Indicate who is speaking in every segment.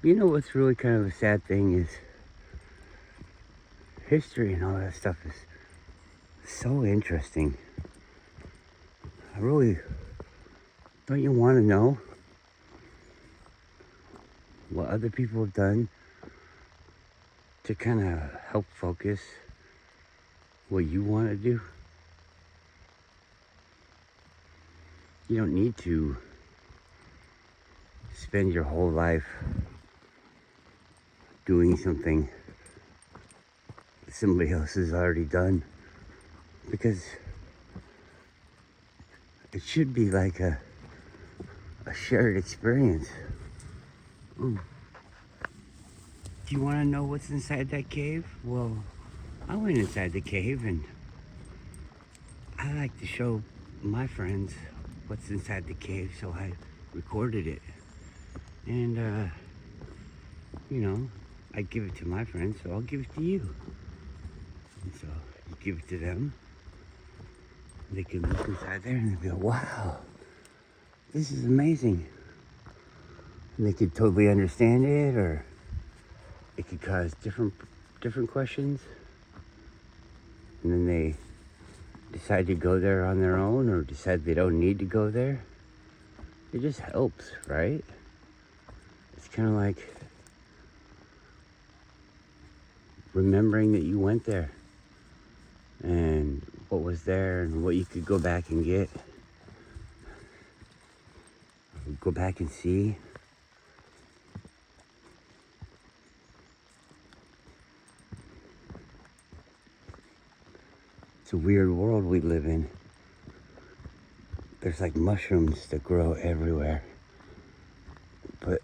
Speaker 1: You know what's really kind of a sad thing is history and all that stuff is so interesting. I really don't you want to know what other people have done to kind of help focus what you want to do? You don't need to spend your whole life doing something somebody else has already done, because it should be like a shared experience. Ooh. Do you want to know what's inside that cave? Well, I went inside the cave and I like to show my friends what's inside the cave, so I recorded it. And, you know, I give it to my friends, so I'll give it to you. And so you give it to them. They can look inside there and they go, wow, this is amazing. And they could totally understand it, or it could cause different questions. And then they decide to go there on their own, or decide they don't need to go there. It just helps, right? It's kind of like remembering that you went there and what was there and what you could go back and get, go back and see. It's a weird world we live in. There's like mushrooms that grow everywhere, but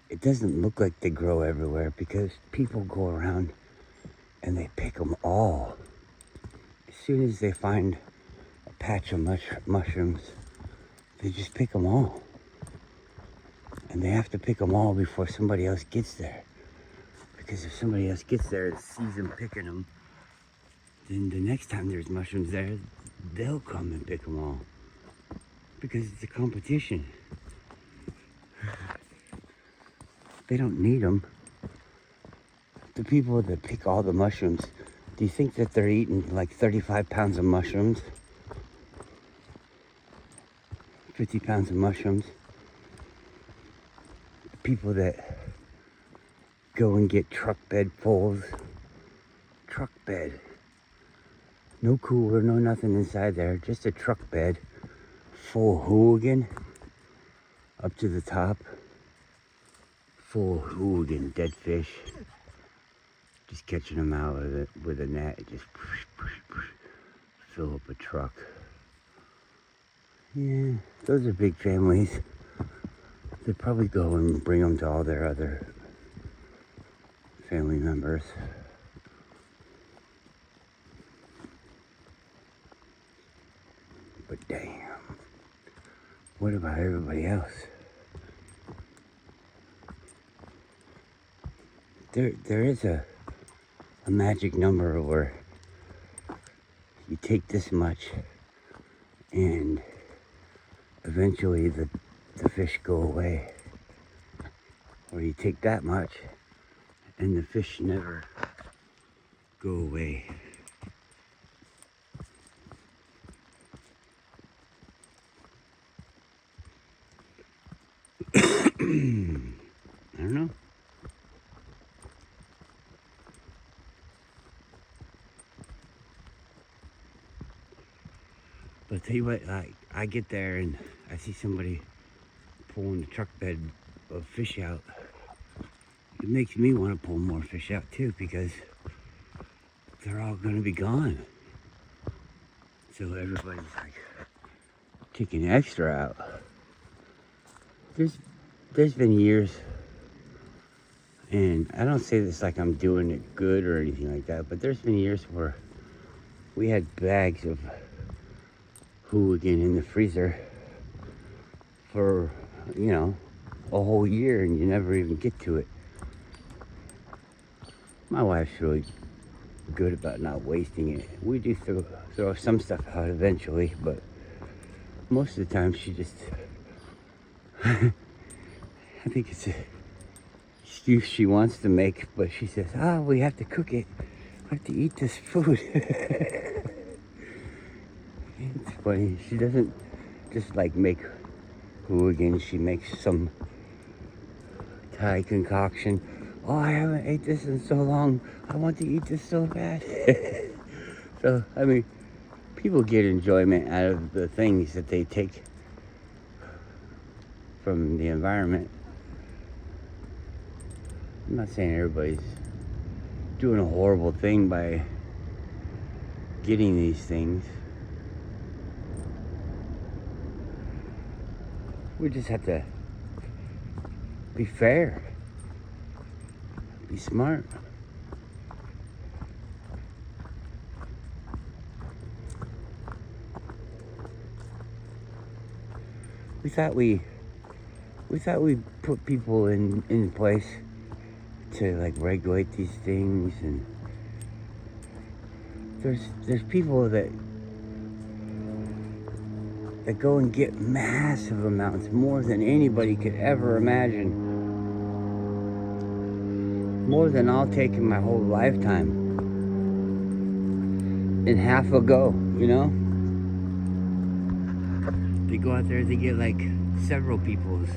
Speaker 1: it doesn't look like they grow everywhere because people go around and they pick them all. As soon as they find a patch of mushrooms, they just pick them all. And they have to pick them all before somebody else gets there. Because if somebody else gets there and sees them picking them, then the next time there's mushrooms there, they'll come and pick them all. Because it's a competition. They don't need them. The people that pick all the mushrooms, do you think that they're eating like 35 pounds of mushrooms? 50 pounds of mushrooms? The people that go and get truck bed fulls, truck bed. No cooler, no nothing inside there, just a truck bed full hooligan up to the top. Full hooligan dead fish. Just catching them out with a net, just fill up a truck. Yeah, those are big families. They probably go and bring them to all their other family members. But damn, what about everybody else? There is a magic number where you take this much and eventually the fish go away. Or you take that much and the fish never go away. I don't know. But I'll tell you what, I get there and I see somebody pulling the truck bed of fish out. It makes me want to pull more fish out too, because they're all going to be gone. So everybody's like taking extra out. There's been years, and I don't say this like I'm doing it good or anything like that, but there's been years where we had bags of hooligan in the freezer for, you know, a whole year, and you never even get to it. My wife's really good about not wasting it. We do throw some stuff out eventually, but most of the time she just I think it's a excuse she wants to make, but she says, "Oh, we have to cook it. We have to eat this food." It's funny. She doesn't just like make hooligans. She makes some Thai concoction. Oh, I haven't ate this in so long. I want to eat this so bad. So, I mean, people get enjoyment out of the things that they take from the environment. I'm not saying everybody's doing a horrible thing by getting these things. We just have to be fair, be smart. We thought we put people in place to like regulate these things, and there's people that go and get massive amounts, more than anybody could ever imagine, more than I'll take in my whole lifetime, in half a go, you know. They go out there, they get like several people's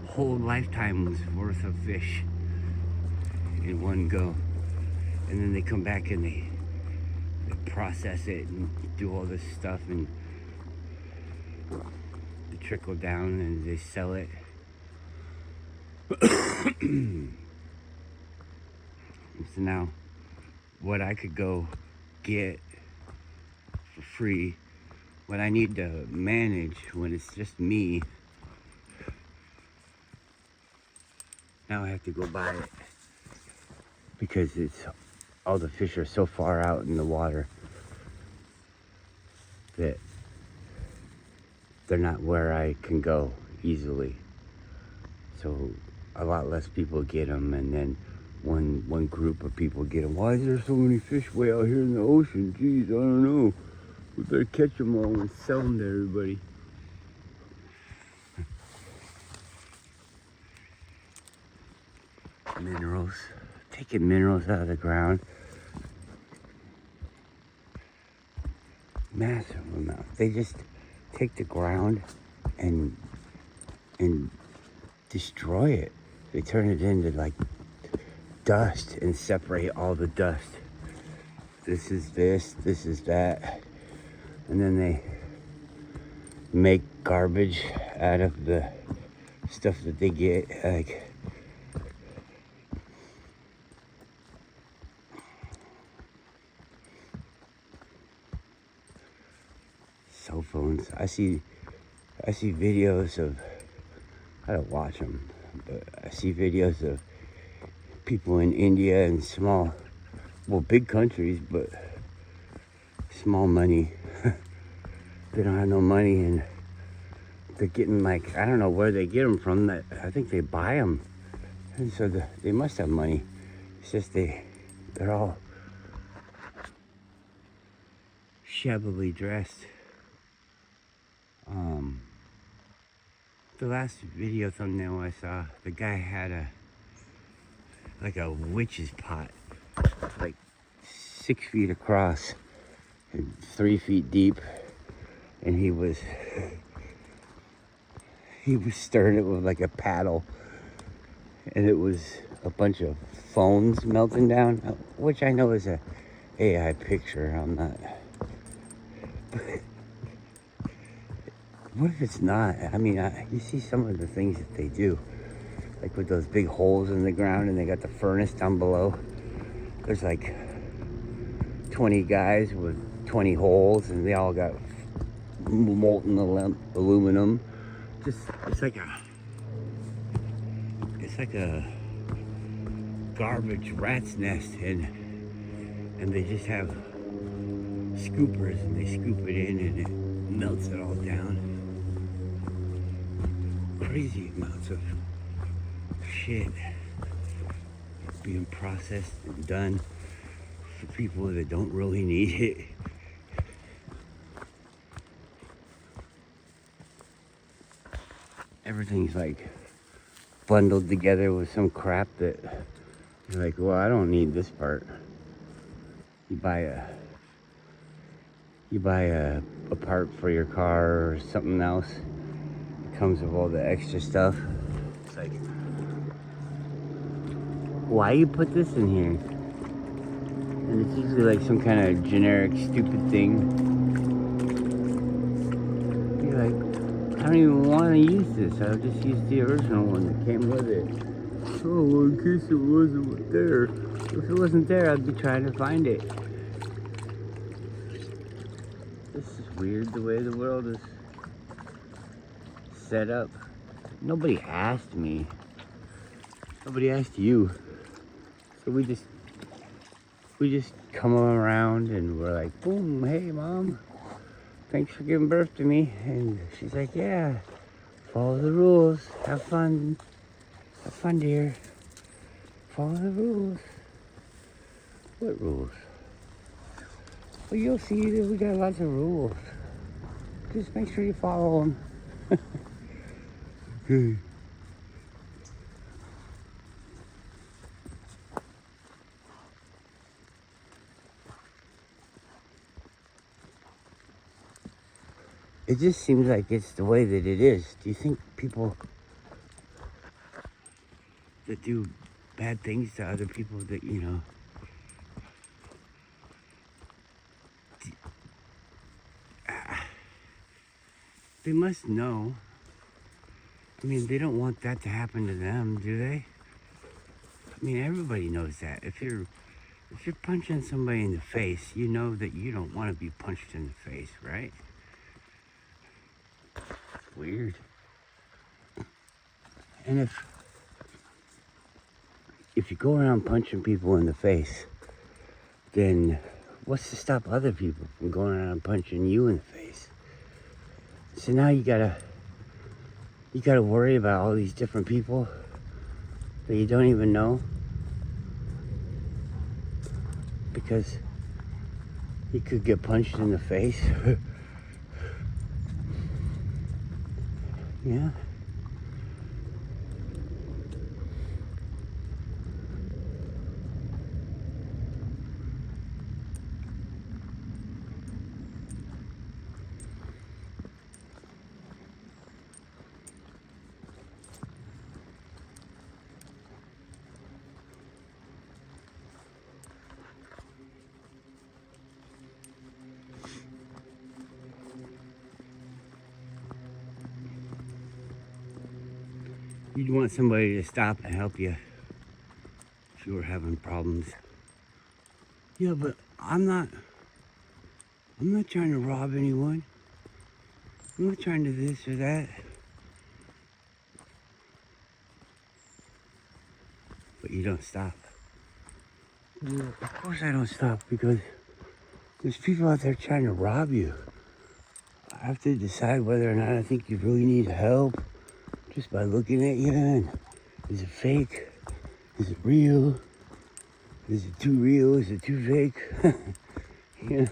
Speaker 1: whole lifetime's worth of fish in one go, and then they come back and they process it and do all this stuff, and they trickle down and they sell it. So now, what I could go get for free, what I need to manage when it's just me, now I have to go buy it, because it's all the fish are so far out in the water that they're not where I can go easily. So a lot less people get them, and then one group of people get them. Why is there so many fish way out here in the ocean? Geez, I don't know. We better catch them all and sell them to everybody. Minerals. Taking minerals out of the ground. Massive amounts. They just take the ground and destroy it. They turn it into like dust and separate all the dust. This is this, this is that. And then they make garbage out of the stuff that they get, like cell phones. I see videos of, I don't watch them, but I see videos of people in India and small, well, big countries, but small money. They don't have no money, and they're getting like, I don't know where they get them from. That I think they buy them, and so they must have money. It's just they're all shabbily dressed. The last video thumbnail I saw, the guy had a witch's pot, like 6 feet across and 3 feet deep, and he was stirring it with like a paddle, and it was a bunch of phones melting down, which I know is a AI picture. I'm not. What if it's not? I mean, you see some of the things that they do, like with those big holes in the ground, and they got the furnace down below. There's like 20 guys with 20 holes, and they all got molten aluminum. It's like a garbage rat's nest, and they just have scoopers, and they scoop it in, and it melts it all down. Crazy amounts of shit being processed and done for people that don't really need it. Everything's like bundled together with some crap that you're like, well, I don't need this part. You buy a part for your car or something else. It comes with all the extra stuff. It's like, why you put this in here? And it's usually like some kind of generic stupid thing. You're like, I don't even want to use this. I'll just use the original one that came with it. Oh, well, in case it wasn't there. If it wasn't there, I'd be trying to find it. This is weird, the way the world is set up. Nobody asked me. Nobody asked you. So we just come around and we're like, boom, hey, Mom. Thanks for giving birth to me. And she's like, yeah, follow the rules. Have fun. Have fun, dear. Follow the rules. What rules? Well, you'll see that we got lots of rules. Just make sure you follow them. Okay. It just seems like it's the way that it is. Do you think people that do bad things to other people that, you know, they must know. I mean, they don't want that to happen to them, do they? I mean, everybody knows that. If you're punching somebody in the face, you know that you don't want to be punched in the face, right? Weird. And if you go around punching people in the face, then what's to stop other people from going around punching you in the face? So now you gotta worry about all these different people that you don't even know, because you could get punched in the face. Yeah. You'd want somebody to stop and help you if you were having problems. Yeah, but I'm not trying to rob anyone. I'm not trying to this or that. But you don't stop. Yeah, of course I don't stop, because there's people out there trying to rob you. I have to decide whether or not I think you really need help just by looking at you. And is it fake? Is it real? Is it too real? Is it too fake? Yeah.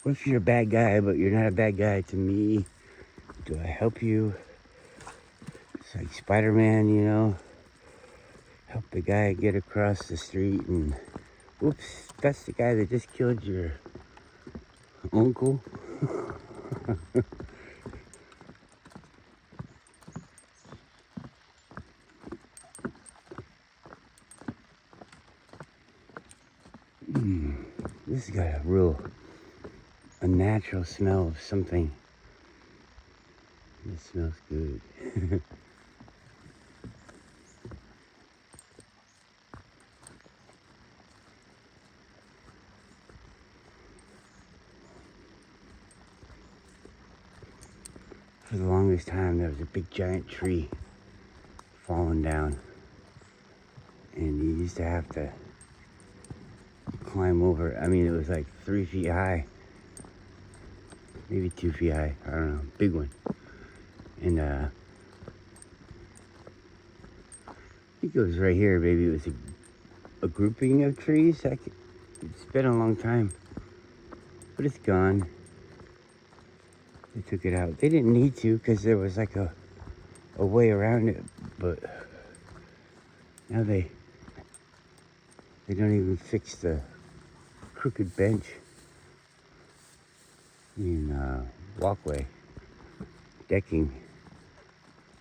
Speaker 1: What if you're a bad guy, but you're not a bad guy to me? Do I help you? It's like Spider-Man, you know? Help the guy get across the street and, whoops, that's the guy that just killed your uncle. This has got a natural smell of something. It smells good. For the longest time, there was a big giant tree falling down, and you used to have to climb over. I mean, it was like 3 feet high, maybe 2 feet high. I don't know, big one. And I think it was right here. Maybe it was a grouping of trees. It's been a long time, but it's gone. They took it out. They didn't need to because there was like a way around it, but now they don't even fix the crooked bench in walkway decking.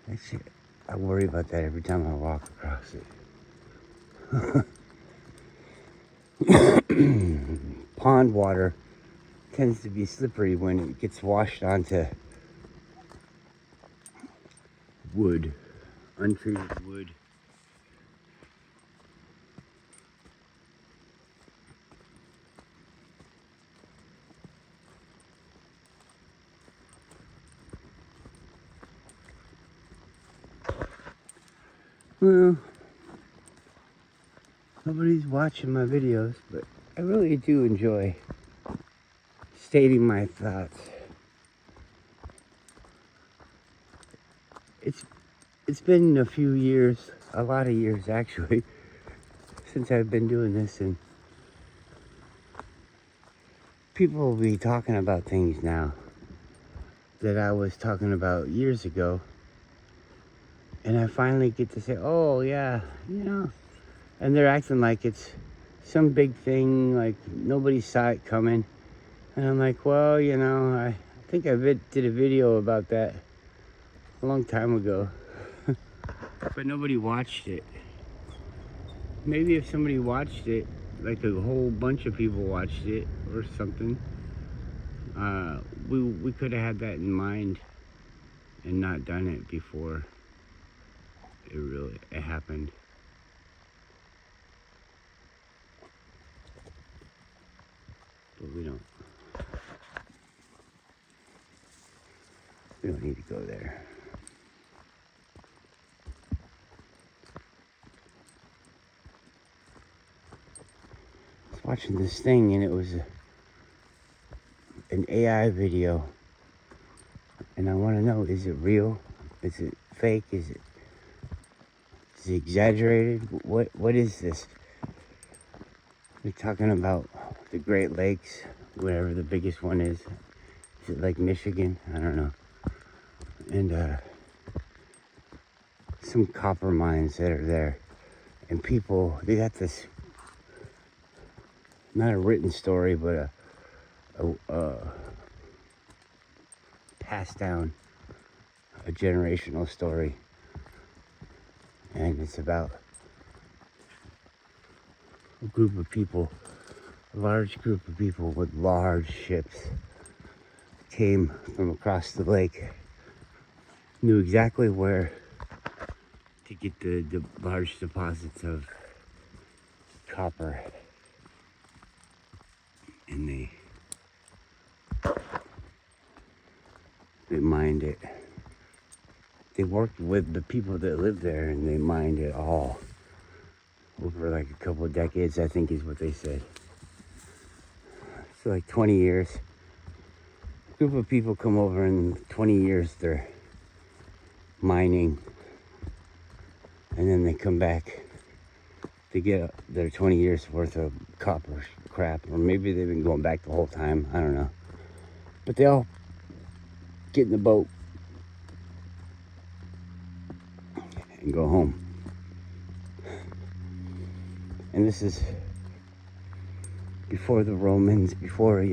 Speaker 1: That shit, I worry about that every time I walk across it. Pond water tends to be slippery when it gets washed onto wood, untreated wood. Well, nobody's watching my videos, but I really do enjoy stating my thoughts. It's been a few years, a lot of years actually, since I've been doing this, and people will be talking about things now that I was talking about years ago, and I finally get to say, oh yeah, and they're acting like it's some big thing, like nobody saw it coming. And I'm like, well, I think I did a video about that a long time ago, but nobody watched it. Maybe if somebody watched it, like a whole bunch of people watched it or something, we could have had that in mind and not done it before it happened. But we don't need to go there. I was watching this thing and it was an AI video, and I want to know, is it real? Is it fake? Is it exaggerated? What is this? They're talking about the Great Lakes, whatever the biggest one is. Is it Lake Michigan? I don't know. And some copper mines that are there, and people, they got this, not a written story, but a passed down, a generational story, and it's about a group of people, a large group of people with large ships came from across the lake, knew exactly where to get the large deposits of copper, and they mined it. They worked with the people that lived there, and they mined it all over like a couple of decades, I think is what they said. So like 20 years. A group of people come over, and 20 years they're mining, and then they come back to get their 20 years worth of copper crap, or maybe they've been going back the whole time, I don't know. But they all get in the boat and go home. And this is before the Romans, before,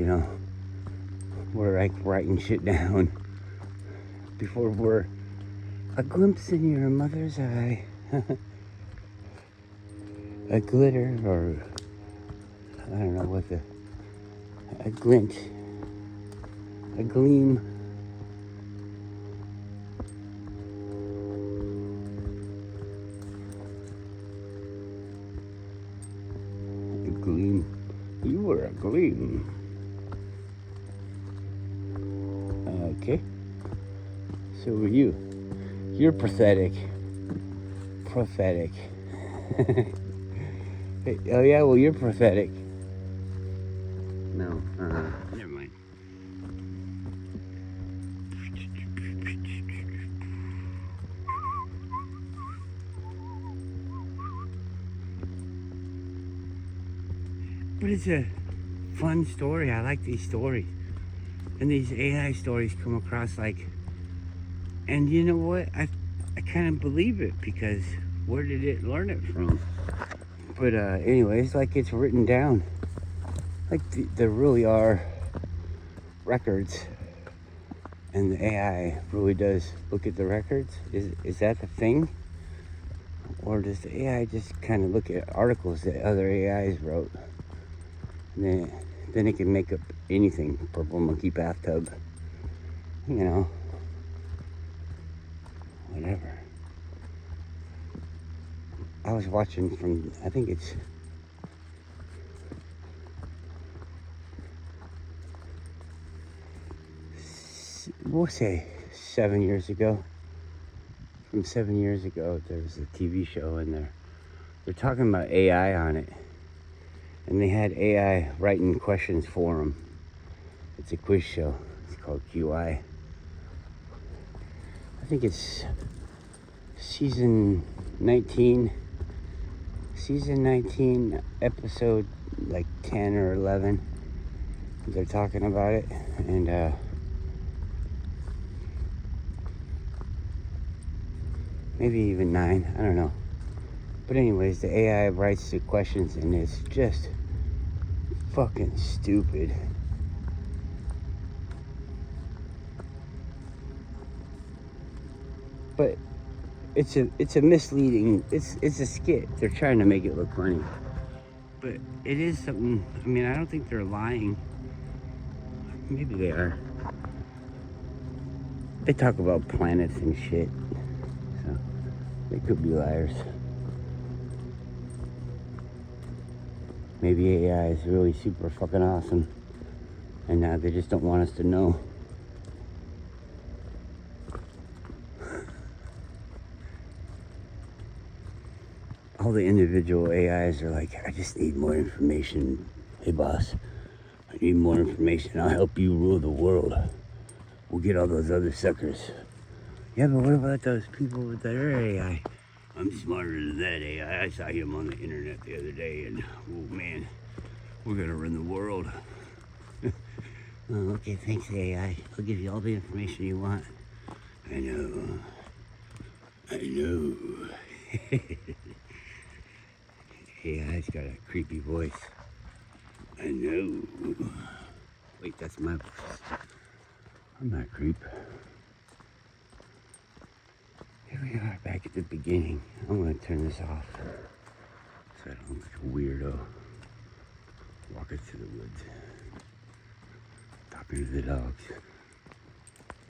Speaker 1: we're like writing shit down, before we're a glimpse in your mother's eye. A glitter, or I don't know what a glint, a gleam. A gleam. You were a gleam. Okay. So were you. You're pathetic. Prophetic. Hey, oh yeah, well you're pathetic. No, never mind. But it's a fun story. I like these stories. And these AI stories come across like, and you know what? I kind of believe it because where did it learn it from? But anyways, like it's written down. Like there really are records, and the AI really does look at the records. Is that the thing? Or does the AI just kind of look at articles that other AIs wrote? And then it can make up anything. Purple monkey bathtub. You know. Whatever. I was watching from, I think it's, we'll say 7 years ago. From 7 years ago, there was a TV show and they're talking about AI on it. And they had AI writing questions for them. It's a quiz show. It's called QI. I think it's season 19, episode like 10 or 11. They're talking about it, and maybe even 9, I don't know. But anyways, the AI writes the questions and it's just fucking stupid. But it's a misleading, it's a skit. They're trying to make it look funny. But it is something, I mean, I don't think they're lying. Maybe they are. They talk about planets and shit. So they could be liars. Maybe AI is really super fucking awesome. And now they just don't want us to know. All the individual AIs are like, I just need more information. Hey boss, I need more information. I'll help you rule the world. We'll get all those other suckers. Yeah, but what about those people with their AI? I'm smarter than that AI. I saw him on the internet the other day and, oh man, we're gonna run the world. Oh, okay, thanks AI. I'll give you all the information you want. I know. AI's got a creepy voice. I know. Wait, that's my voice. I'm not creep. Here we are back at the beginning. I'm gonna turn this off so I don't look like a weirdo walking through the woods, talking to the dogs.